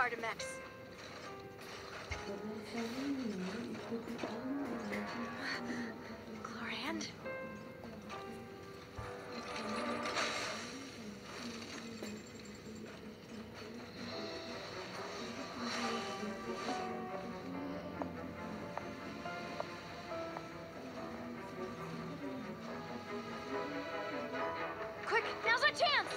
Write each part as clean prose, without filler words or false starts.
Gardamex. Clorinde? Quick, now's our chance!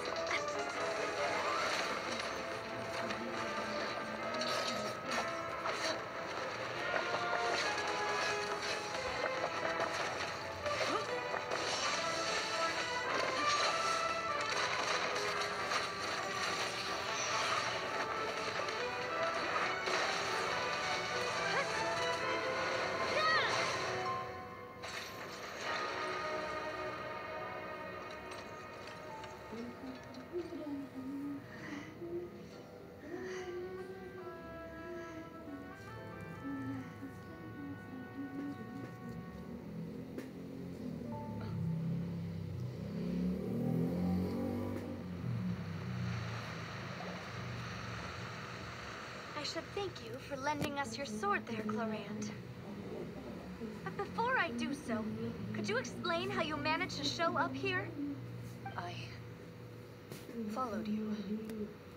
I should thank you for lending us your sword there, Clorinde. But before I do so, could you explain how you managed to show up here? I followed you.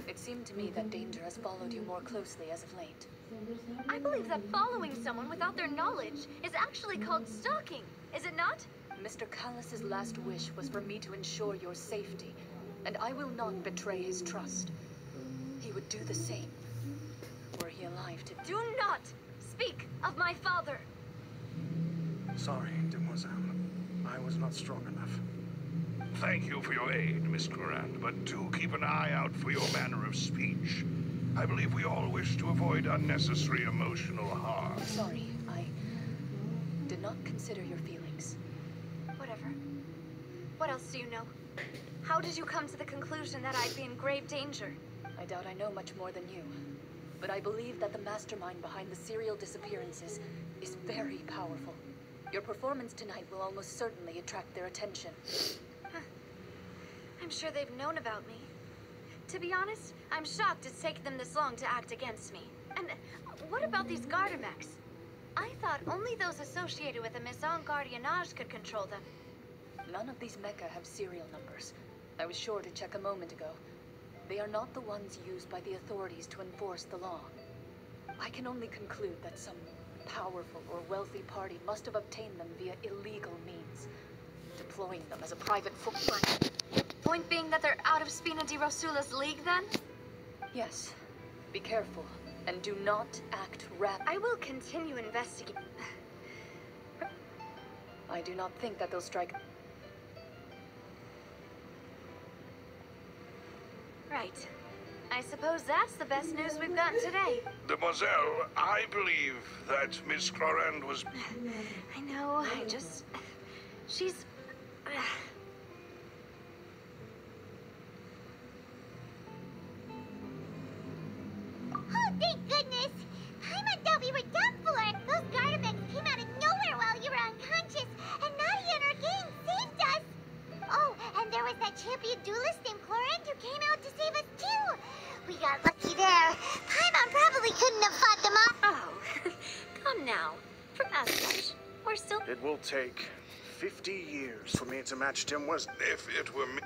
It seemed to me that danger has followed you more closely as of late. I believe that following someone without their knowledge is actually called stalking, is it not? Mr. Callus's last wish was for me to ensure your safety, and I will not betray his trust. He would do the same, were he alive to... Do not speak of my father! Sorry, Demoiselle. I was not strong enough. Thank you for your aid, Miss Clorinde, but do keep an eye out for your manner of speech. I believe we all wish to avoid unnecessary emotional harm. Sorry, I did not consider your feelings. Whatever. What else do you know? How did you come to the conclusion that I'd be in grave danger? I doubt I know much more than you, but I believe that the mastermind behind the serial disappearances is very powerful. Your performance tonight will almost certainly attract their attention. I'm sure they've known about me. To be honest, I'm shocked it's taken them this long to act against me. And what about these Gardamex? I thought only those associated with the Maison Gardiennage could control them. None of these mecha have serial numbers. I was sure to check a moment ago. They are not the ones used by the authorities to enforce the law. I can only conclude that some powerful or wealthy party must have obtained them via illegal means, deploying them as a private force. Point being that they're out of Spina di Rosula's league, then? Yes. Be careful, and do not act rapidly. I will continue investigating. I do not think that they'll strike... Right. I suppose that's the best news we've gotten today. Demoiselle, I believe that Miss Clorinde was... I know, she's... Oh, thank goodness! Paimon thought we were done for! Those Gardamex came out of nowhere while you were unconscious, and Nadia and her gang saved us! Oh, and there was that champion duelist named Clorinde who came out to save us too! We got lucky there. Paimon probably couldn't have fought them off. Oh, come now. For as much, we're still... It will take 50 years for me to match Demoiselle. If it were me...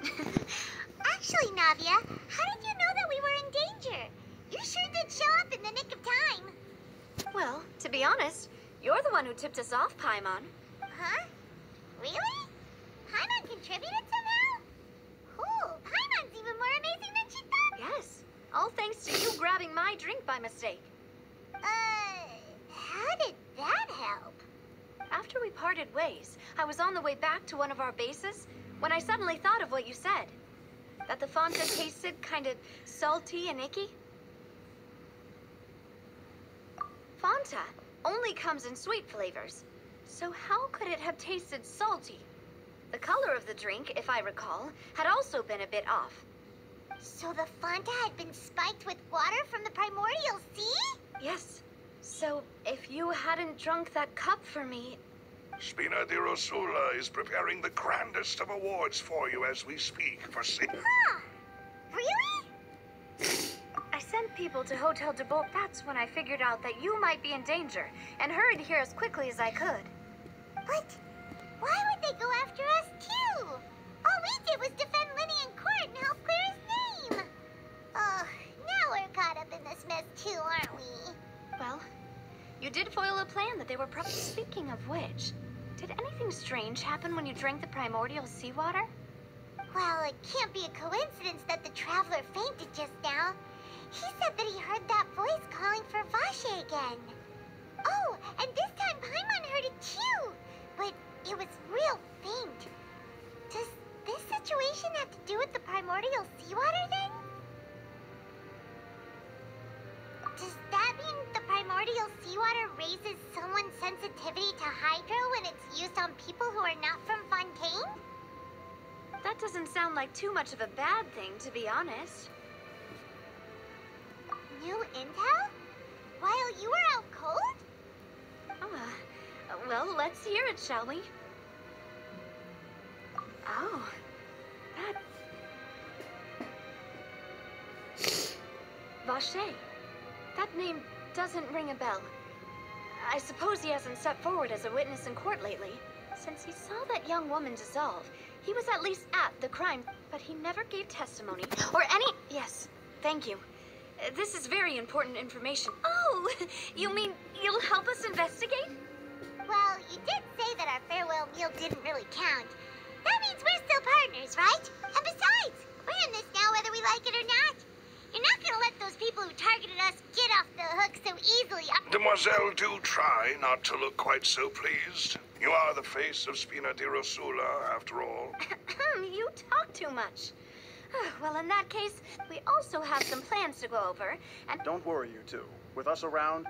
Actually, Nadia, how did you know that we were in danger? You sure did show up in the nick of time. Well, to be honest, you're the one who tipped us off, Paimon. Huh? Really? Paimon contributed somehow? Cool. Paimon's even more amazing than she thought. Yes. All thanks to you grabbing my drink by mistake. How did that help? After we parted ways, I was on the way back to one of our bases when I suddenly thought of what you said. That the Fanta tasted kind of salty and icky. Fanta only comes in sweet flavors, so how could it have tasted salty? The color of the drink, if I recall, had also been a bit off. So the Fanta had been spiked with water from the primordial sea? Yes. So if you hadn't drunk that cup for me... Spina di Rosula is preparing the grandest of awards for you as we speak for Huh? Really? I sent people to Hotel de Bolt, that's when I figured out that you might be in danger and hurried here as quickly as I could. But why would they go after us too? All we did was defend Lenny in court and help clear his name. Oh, now we're caught up in this mess too, aren't we? Well, you did foil a plan that they were probably. Speaking of which, did anything strange happen when you drank the primordial seawater? Well, it can't be a coincidence that the traveler fainted just now. He said that he heard that voice calling for Vache again. Oh, and this time Paimon heard it too, but it was real faint. Does this situation have to do with the primordial seawater then? Does that mean the primordial seawater raises someone's sensitivity to hydro when it's used on people who are not from Fontaine? That doesn't sound like too much of a bad thing, to be honest. New intel? While you were out cold? Well, let's hear it, shall we? Oh, that... Vache. That name doesn't ring a bell. I suppose he hasn't stepped forward as a witness in court lately. Since he saw that young woman dissolve, he was at least at the crime, but he never gave testimony or any... Yes, thank you. This is very important information. Oh, you mean you'll help us investigate? Well, you did say that our farewell meal didn't really count. That means we're still partners, right? And besides, we're in this now whether we like it or not. You're not gonna let those people who targeted us get off the hook so easily. Demoiselle, do try not to look quite so pleased. You are the face of Spina di Rosula, after all. You talk too much. Well, in that case, we also have some plans to go over, and... Don't worry, you two. With us around,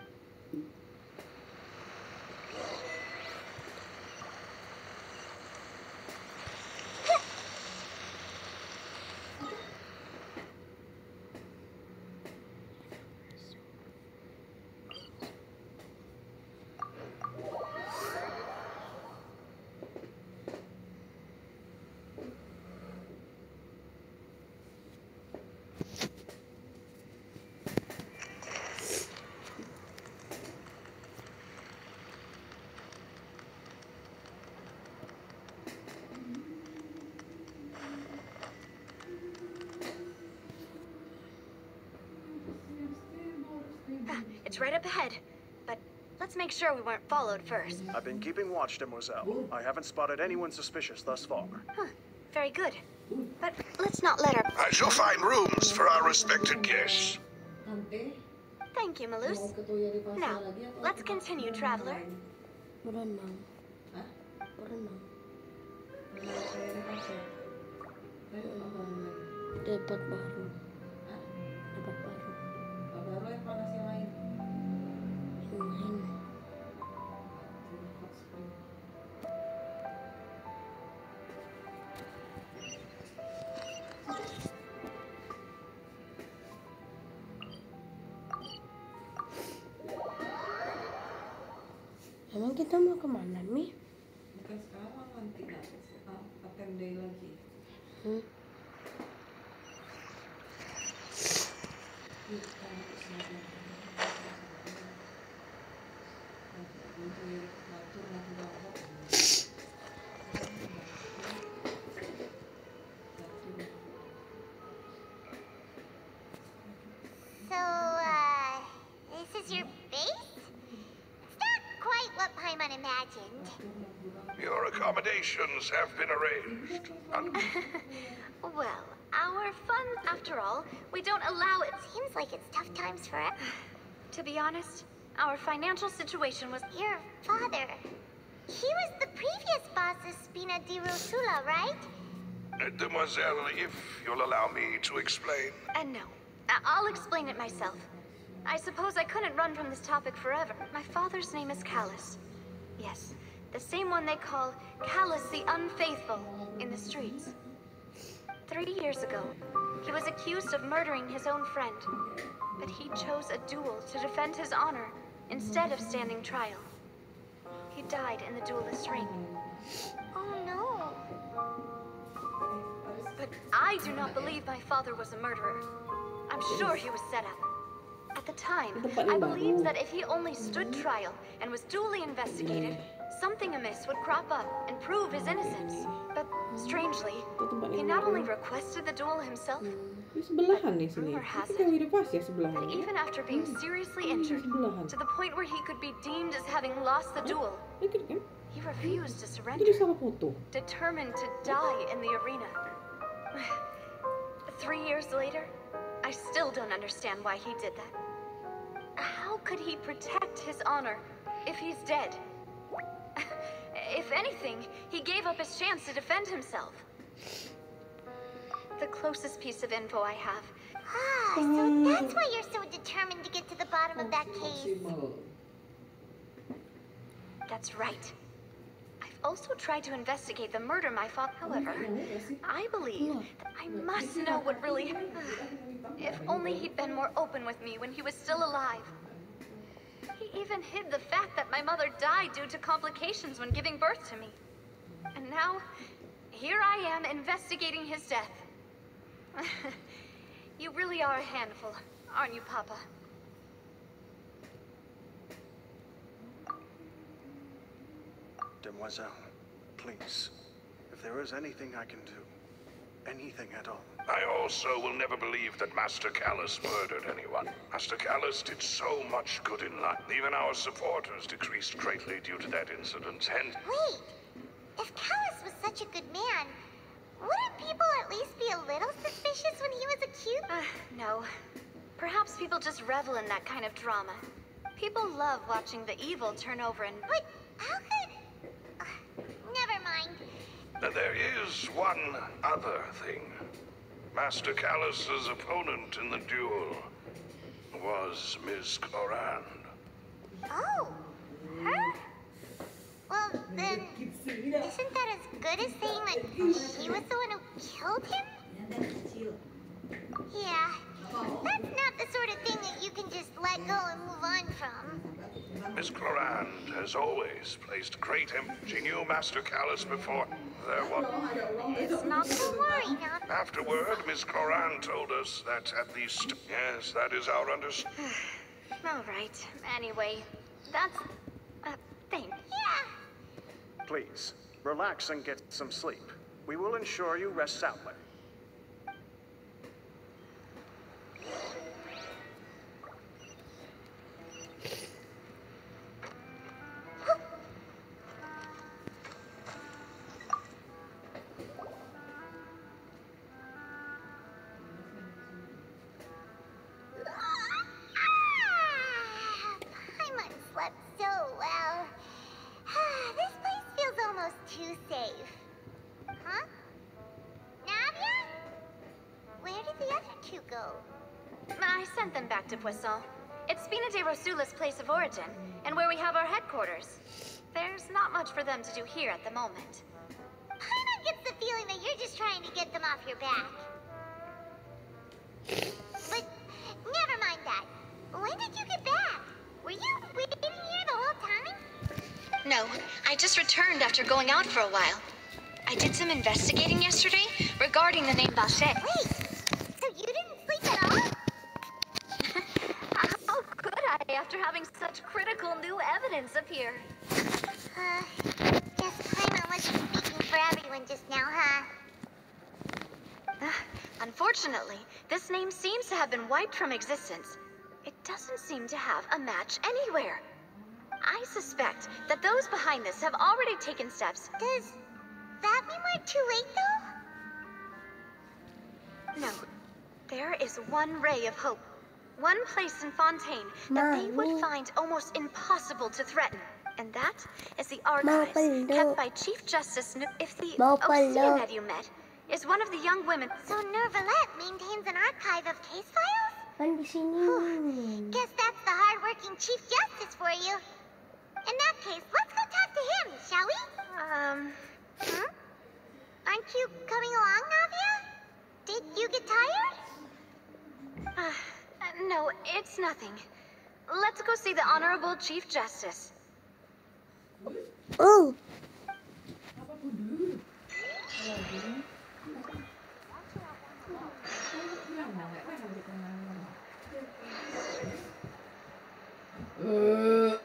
It's right up ahead, but let's make sure we weren't followed first. I've been keeping watch, Demoiselle. I haven't spotted anyone suspicious thus far. Very good. But let's not let our... I shall find rooms for our respected guests. Thank you, Malus. Now, let's continue, traveler. Berenang. Berenang. Dapat baru. Dapat baru. Baru yang panas yang lain. Yang lain. Emang kita mau kemana, Mi? Bukan sekarang, nanti attend-day lagi. So, this is your base? It's not quite what Paimon imagined. Your accommodations have been arranged. Well, our fun, after all, we don't allow it. Seems like it's tough times for us. To be honest, our financial situation was... Your father. He was the previous boss of Spina di Rosula, right? Demoiselle, if you'll allow me to explain. No. I'll explain it myself. I suppose I couldn't run from this topic forever. My father's name is Callus. Yes, the same one they call Callus the Unfaithful in the streets. 3 years ago, he was accused of murdering his own friend, but he chose a duel to defend his honor instead of standing trial. He died in the duelist's ring. Oh no. But I do not believe my father was a murderer. I'm sure he was set up. At the time, Tempat I yang believed baru. that if he only stood trial and was duly investigated, something amiss would crop up and prove his innocence. But strangely, Itu tempat he yang not baru. only requested the duel himself, Ini sebelahan nih sini. rumor has Kita it udah pas ya sebelahan. that even after being seriously Ini injured, sebelahan. to the point where he could be deemed as having lost the duel, Deket kan? he refused to Itu surrender, dia salah foto. determined to die in the arena. 3 years later, I still don't understand why he did that. How could he protect his honor if he's dead? If anything, he gave up his chance to defend himself. The closest piece of info I have. Ah, so that's why you're so determined to get to the bottom of that case. That's right. I've also tried to investigate the murder my father. However, I believe that I must know what really. If only he'd been more open with me when he was still alive. He even hid the fact that my mother died due to complications when giving birth to me. And now, here I am investigating his death. You really are a handful, aren't you, Papa? Demoiselle, please. If there is anything I can do, anything at all, I also will never believe that Master Callus murdered anyone. Master Callus did so much good in life. Even our supporters decreased greatly due to that incident, and Wait, if Callus was such a good man, wouldn't people at least be a little suspicious when he was accused? No. Perhaps people just revel in that kind of drama. People love watching the evil turn over and... But how could... never mind. there is one other thing. Master Callus's opponent in the duel was Ms. Corand. Oh, her? Well, then, isn't that as good as saying that she was the one who killed him? Yeah, that's not the sort of thing that you can just let go and move on from. Miss Clorand has always placed great emphasis. She knew Master Callus before there was. It's not to worry now. Afterward, Miss Clorand told us that at least, yes, that is our understanding. All right. Anyway, that's... thing. Yeah. please, relax and get some sleep. We will ensure you rest soundly. Paimon slept so well. This place feels almost too safe. Huh? Navia? Where did the other two go? I sent them back to Poisson. It's Spina de Rosula's place of origin, and where we have our headquarters. There's not much for them to do here at the moment. Paimon gets the feeling that you're just trying to get them off your back. But never mind that. When did you get back? Were you waiting here the whole time? No, I just returned after going out for a while. I did some investigating yesterday regarding the name Bachet. Wait, so you didn't sleep at all? How could I after having such critical new evidence appear? Guess Paimon wasn't speaking for everyone just now, huh? Unfortunately, this name seems to have been wiped from existence. It doesn't seem to have a match anywhere. I suspect that those behind this have already taken steps. Does that mean we're too late, though? No, there is one ray of hope. One place in Fontaine that they would find almost impossible to threaten. And that is the archives kept by Chief Justice If the Oceanid you met is one of the young women. So Nervalette maintains an archive of case files? Kan di sini. Guess that's the hard-working Chief Justice for you. In that case, let's go talk to him, shall we? Aren't you coming along, Navia? Did you get tired? No, it's nothing. Let's go see the Honorable Chief Justice. Oh. Bilang nggak kan udah kenal. The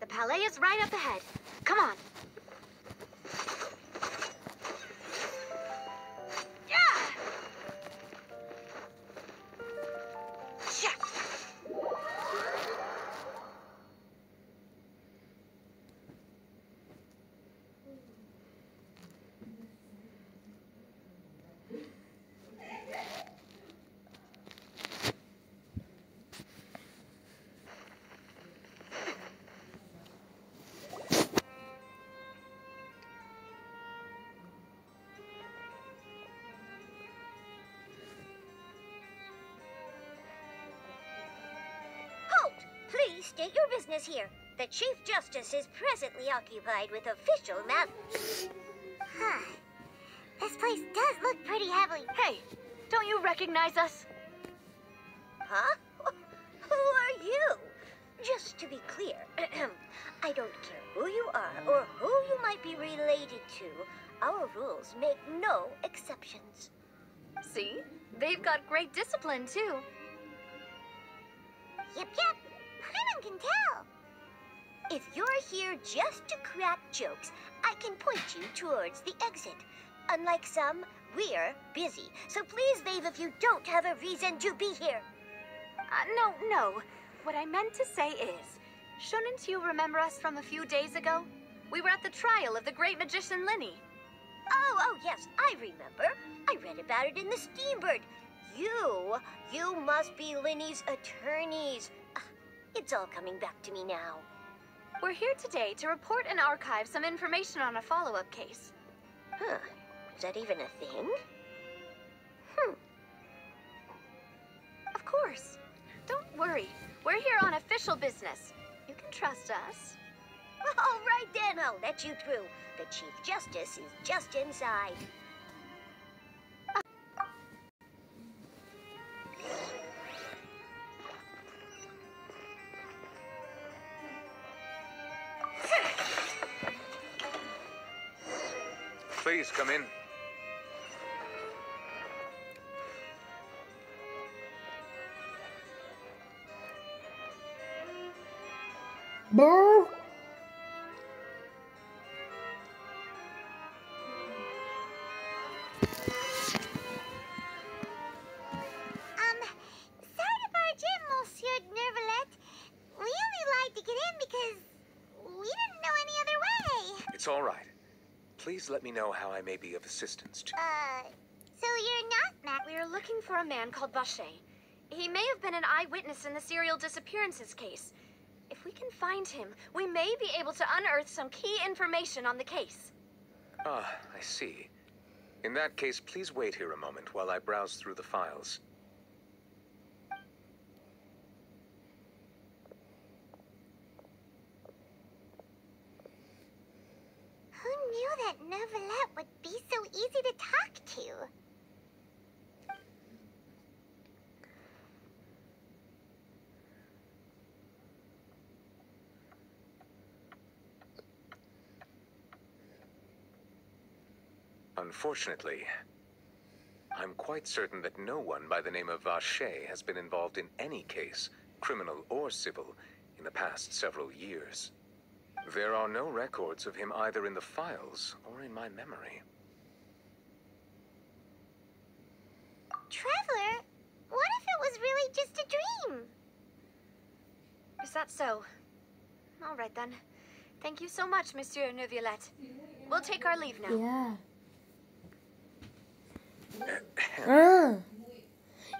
palais is right up ahead. Come on. Please state your business here. The Chief Justice is presently occupied with official matters. This place does look pretty heavily. Hey, don't you recognize us? Huh? Who are you? Just to be clear, I don't care who you are or who you might be related to. Our rules make no exceptions. See? They've got great discipline, too. Yep. Paimon can tell. If you're here just to crack jokes, I can point you towards the exit. Unlike some, we're busy, so please leave if you don't have a reason to be here. No. What I meant to say is, shouldn't you remember us from a few days ago? We were at the trial of the great magician Lyney. Oh, yes, I remember. I read about it in the Steambird. You must be Lyney's attorneys. It's all coming back to me now. We're here today to report and archive some information on a follow-up case. Huh. Is that even a thing? Of course. Don't worry. We're here on official business. You can trust us. All right then, I'll let you through. The Chief Justice is just inside. Please come in. Brr. Sorry to barge in, Monsieur Nervalet. We only lied to get in because we didn't know any other way. It's all right. Please let me know how I may be of assistance to you. So you're not Matt? We're looking for a man called Vacher. He may have been an eyewitness in the serial disappearances case. If we can find him, we may be able to unearth some key information on the case. Ah, I see. In that case, please wait here a moment while I browse through the files. Who knew that Nervalet would be so easy to talk to? Unfortunately, I'm quite certain that no one by the name of Vacher has been involved in any case, criminal or civil, in the past several years. There are no records of him either in the files or in my memory. Traveler, what if it was really just a dream? Is that so? All right, then. Thank you so much, Monsieur Neuvillette. We'll take our leave now. Iya.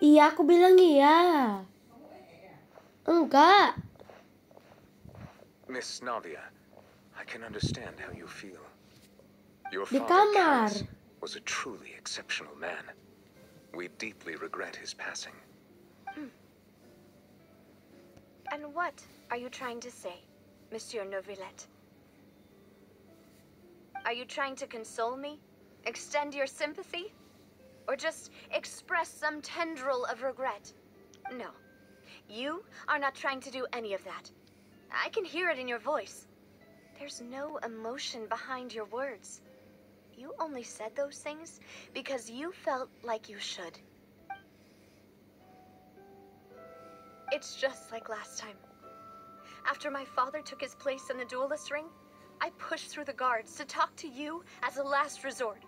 Iya, aku bilang iya. Enggak. Miss Navia, I can understand how you feel. Your Di father, kamar. Karis, was a truly exceptional man. We deeply regret his passing. And what are you trying to say, Monsieur Neuvillette? Are you trying to console me? Extend your sympathy? Or just express some tendril of regret? No. You are not trying to do any of that. I can hear it in your voice. There's no emotion behind your words. You only said those things because you felt like you should. It's just like last time. After my father took his place in the duelist ring, I pushed through the guards to talk to you as a last resort.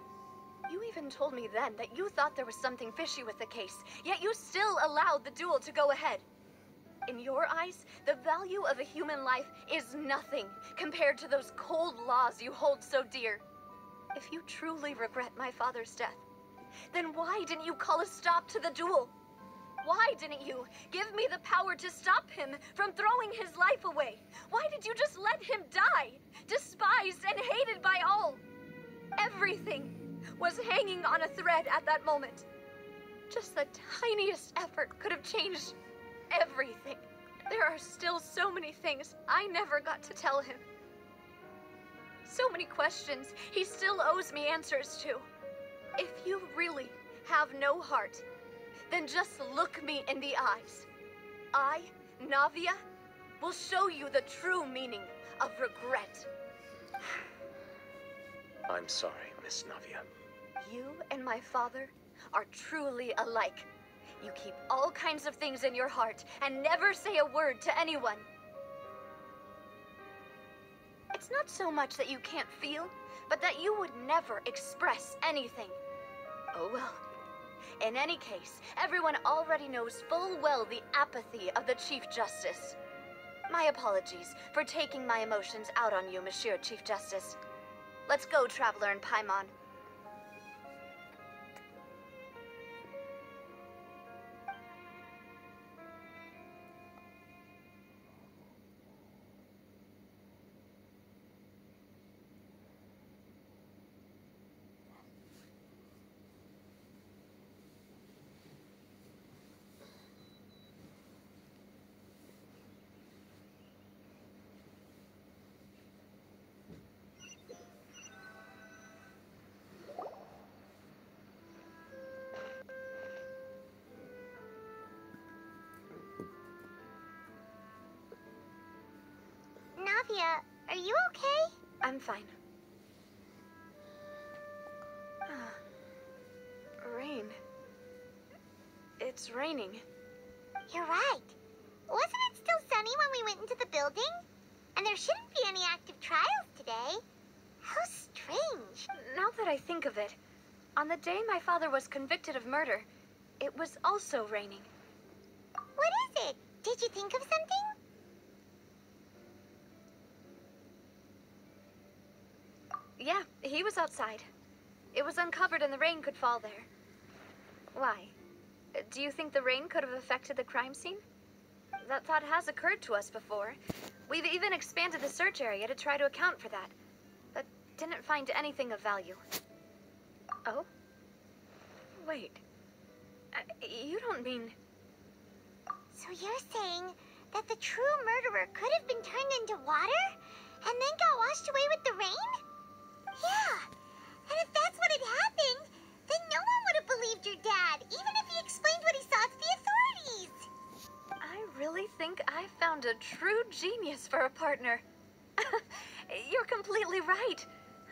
You even told me then that you thought there was something fishy with the case, yet you still allowed the duel to go ahead. In your eyes, the value of a human life is nothing compared to those cold laws you hold so dear. If you truly regret my father's death, then why didn't you call a stop to the duel? Why didn't you give me the power to stop him from throwing his life away? Why did you just let him die, despised and hated by all? Everything was hanging on a thread at that moment. Just the tiniest effort could have changed everything. There are still so many things I never got to tell him. So many questions he still owes me answers to. If you really have no heart, then just look me in the eyes. I, Navia, will show you the true meaning of regret. I'm sorry, Miss Navia. You and my father are truly alike. You keep all kinds of things in your heart and never say a word to anyone. It's not so much that you can't feel, but that you would never express anything. Oh well. In any case, everyone already knows full well the apathy of the Chief Justice. My apologies for taking my emotions out on you, Monsieur Chief Justice. Let's go, Traveler and Paimon. Navia, are you okay? I'm fine. Rain. It's raining. You're right. Wasn't it still sunny when we went into the building? And there shouldn't be any active trials today. How strange. Now that I think of it, on the day my father was convicted of murder, it was also raining. What is it? Did you think of something? Yeah, he was outside. It was uncovered and the rain could fall there. Why? Do you think the rain could have affected the crime scene? That thought has occurred to us before. We've even expanded the search area to try to account for that, but didn't find anything of value. Oh? Wait. You don't mean... So you're saying that the true murderer could have been turned into water and then got washed away with the rain? Yeah. And if that's what had happened, then no one would have believed your dad, even if he explained what he saw to the authorities. I really think I found a true genius for a partner. You're completely right.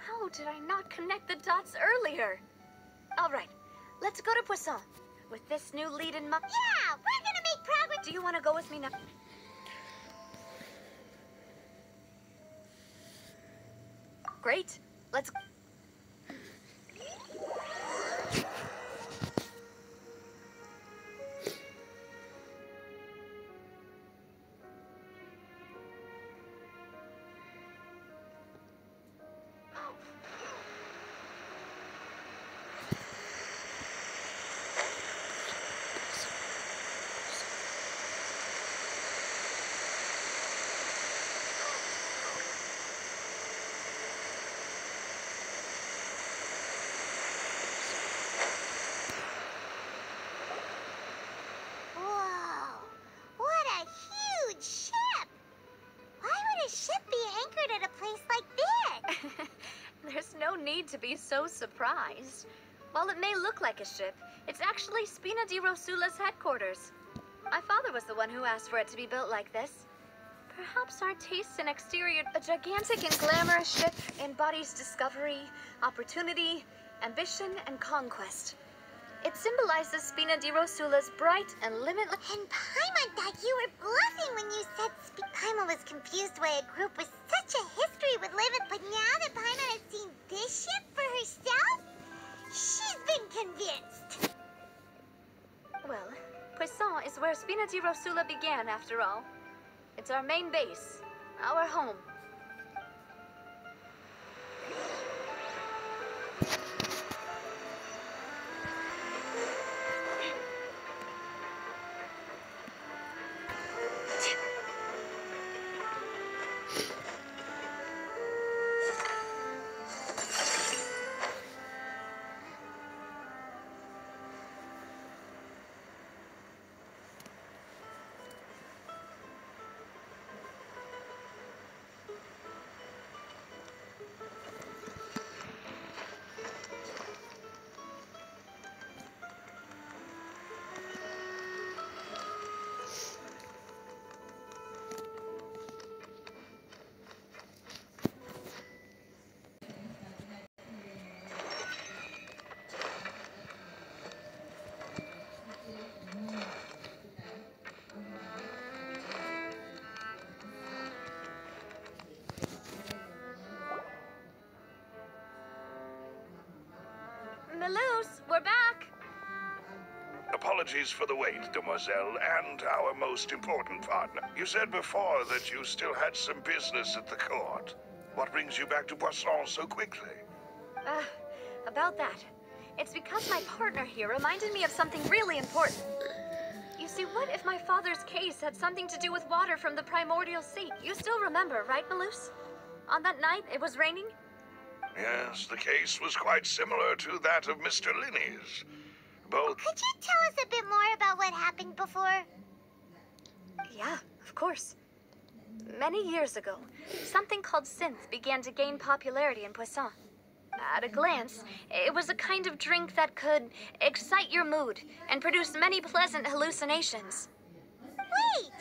How did I not connect the dots earlier? All right, let's go to Poisson. With this new lead in mind... Yeah, we're gonna make progress. Do you want to go with me now? Great. Let's... to be so surprised. While it may look like a ship, it's actually Spina di Rosula's headquarters. My father was the one who asked for it to be built like this. Perhaps our tastes in exterior... A gigantic and glamorous ship embodies discovery, opportunity, ambition, and conquest. It symbolizes Spina di Rosula's bright and limitless... And Paimon thought you were bluffing when you said Paimon was confused why a group with such a history would live it, but now that Paimon has seen this ship for herself, she's been convinced. Well, Poisson is where Spina di Rosula began, after all. It's our main base, our home. Melus, we're back! Apologies for the wait, demoiselle, and our most important partner. You said before that you still had some business at the court. What brings you back to Poisson so quickly? About that. It's because my partner here reminded me of something really important. You see, what if my father's case had something to do with water from the primordial sea? You still remember, right, Melus? On that night, it was raining? Yes, the case was quite similar to that of Mr. Linney's. Both... Could you tell us a bit more about what happened before? Yeah, of course. Many years ago, something called synth began to gain popularity in Poisson. At a glance, it was a kind of drink that could excite your mood and produce many pleasant hallucinations. Wait!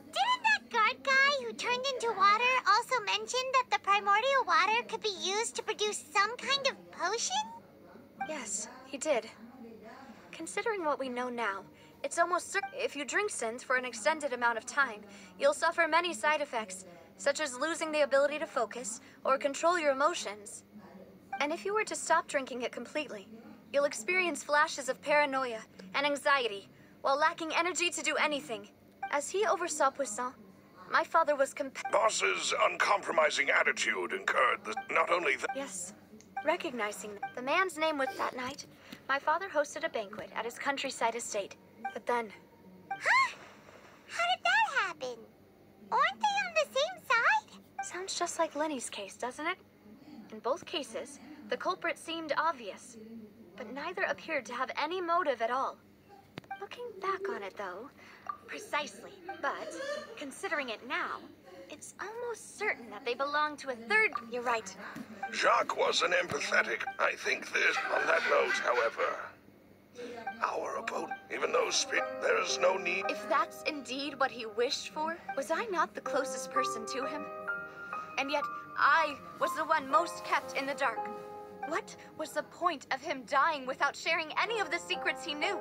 Didn't that guard guy who turned into water also mention that the primordial water could be used to produce some kind of potion? Yes, he did. Considering what we know now, it's almost certain if you drink synth for an extended amount of time, you'll suffer many side effects, such as losing the ability to focus or control your emotions. And if you were to stop drinking it completely, you'll experience flashes of paranoia and anxiety while lacking energy to do anything. As he oversaw Poisson, my father was Boss's uncompromising attitude incurred not only the... Yes. Recognizing the man's name was that night, my father hosted a banquet at his countryside estate. But then... Huh? How did that happen? Aren't they on the same side? Sounds just like Lenny's case, doesn't it? In both cases, the culprit seemed obvious, but neither appeared to have any motive at all. Looking back on it, though, precisely, but considering it now, it's almost certain that they belong to a third... You're right. Jacques wasn't empathetic. I think this... On that note, however, our opponent, even though there's no need... If that's indeed what he wished for, was I not the closest person to him? And yet, I was the one most kept in the dark. What was the point of him dying without sharing any of the secrets he knew?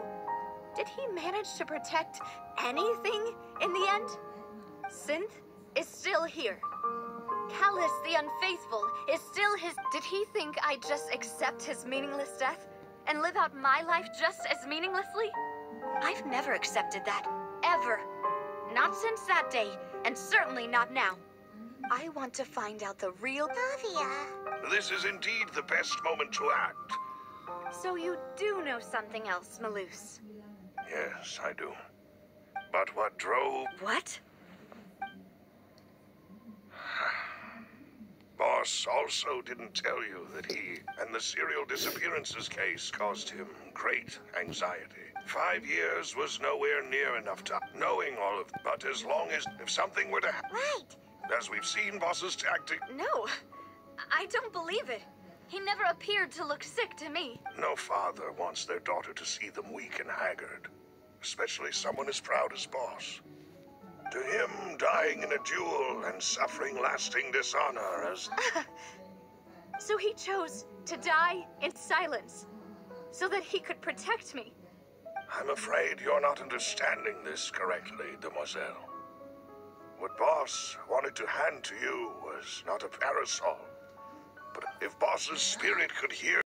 Did he manage to protect anything in the end? Synth is still here. Callus the Unfaithful is still his... Did he think I'd just accept his meaningless death and live out my life just as meaninglessly? I've never accepted that, ever. Not since that day, and certainly not now. I want to find out the real... Navia. This is indeed the best moment to act. So you do know something else, Melus? Yes, I do. But what drove... What? Boss also didn't tell you that he and the serial disappearances case caused him great anxiety. 5 years was nowhere near enough time, knowing all of... But as long as... If something were to happen... Right. As we've seen, Boss's tactic... No, I don't believe it. He never appeared to look sick to me. No father wants their daughter to see them weak and haggard, especially someone as proud as Boss. To him, dying in a duel and suffering lasting dishonor as... So he chose to die in silence, so that he could protect me. I'm afraid you're not understanding this correctly, Demoiselle. What Boss wanted to hand to you was not a parasol. But if Boss's spirit could hear